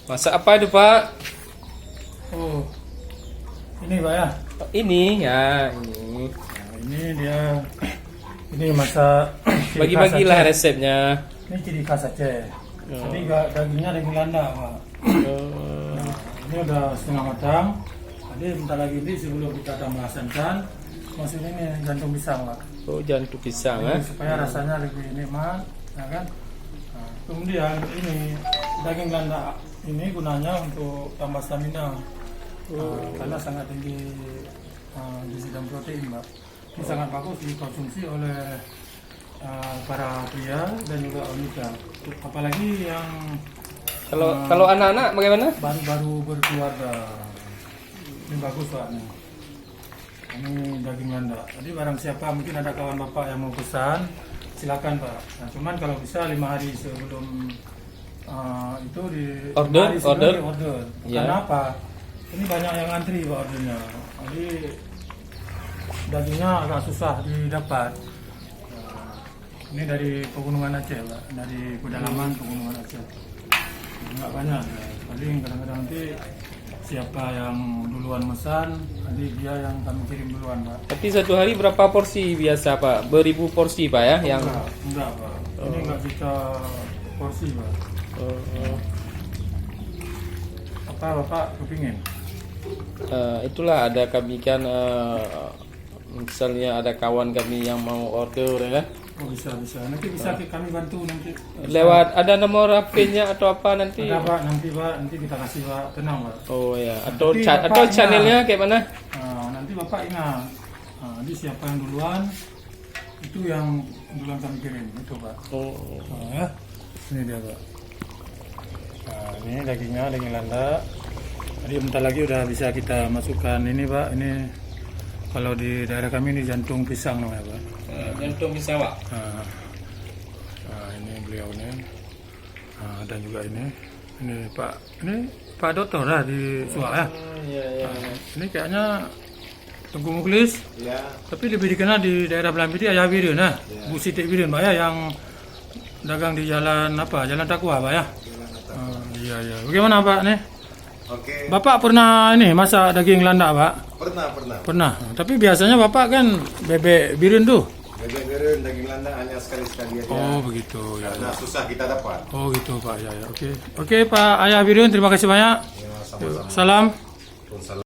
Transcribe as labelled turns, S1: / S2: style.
S1: Masak apa itu Pak?
S2: Oh, ini Pak ya.
S1: Ini ya, ini.
S2: Nah, ini masak.
S1: Bagi-bagilah resepnya.
S2: Ini ciri khas Aceh. Jadi dagingnya daging landak Pak. Nah, ini udah setengah matang. Jadi bentar lagi ini sebelum kita tambah santan, masukin ini jantung pisang Pak.
S1: Oh, jantung pisang
S2: Ini supaya rasanya lebih nikmat, ya kan? Nah, kemudian ini daging landak ini gunanya untuk tambah stamina. Karena sangat tinggi gizi dan protein, Mbak. Ini sangat bagus dikonsumsi oleh para pria dan juga wanita. Apalagi yang
S1: kalau anak-anak bagaimana?
S2: baru berkeluarga. Ini bagus Pak nih. Ini daging landak. Jadi barang siapa mungkin ada kawan bapak yang mau pesan, silakan Pak. Nah, cuman kalau bisa 5 hari sebelum itu di
S1: Order. Ya.
S2: Karena apa? Ini banyak yang antri Pak ordernya. Jadi dagingnya agak susah didapat. Ini dari pegunungan Aceh Pak, dari pedalaman pegunungan Aceh. Enggak banyak. Paling kadang-kadang nanti siapa yang duluan mesan, nanti dia yang kami kirim duluan Pak.
S1: Tapi satu hari berapa porsi biasa Pak? Beribu porsi Pak ya? Yang
S2: Enggak Pak. Ini enggak bisa porsi Pak. Apa Bapak kepingin?
S1: Itulah ada kami kan misalnya ada kawan kami yang mau order ya kan?
S2: Oh bisa. Nanti bisa kami bantu nanti.
S1: Lewat ada nomor HP-nya atau apa nanti?
S2: Ada Pak, nanti kita kasih Pak, tenang Pak.
S1: Oh ya,
S2: Nanti
S1: atau
S2: Bapak
S1: channelnya kayak mana?
S2: Nanti Bapak ingat. Jadi siapa yang duluan itu yang duluan kami kirim itu Pak. Ya. Ini dia Pak. Nah, ini dagingnya, daging landak. Jadi bentar lagi udah bisa kita masukkan ini Pak. Ini kalau di daerah kami ini jantung pisang namanya Pak.
S1: Jantung pisang Pak.
S2: Nah, ini beliau nih. Dan juga ini Pak Dokter lah di Suak ya.
S1: Iya.
S2: Ini kayaknya Tengku Muklis.
S3: Ya,
S2: Tapi lebih dikenal di daerah Belambiri Ayah Birun ya. Bu Siti Birun Pak ya, yang dagang di jalan apa? Jalan Takwa Pak ya. Iya. Bagaimana Pak nih?
S3: oke.
S2: Bapak pernah ini masak daging landak Pak?
S3: Pernah.
S2: Pernah. Tapi biasanya Bapak kan bebek birun tuh.
S3: Bebek gerun, daging landak hanya sekali-sekali aja.
S2: Oh begitu ya.
S3: Karena susah kita dapat.
S2: Oh gitu Pak ya. Oke Pak Ayah Birun, terima kasih banyak.
S3: Ya, sama-sama.
S2: Salam.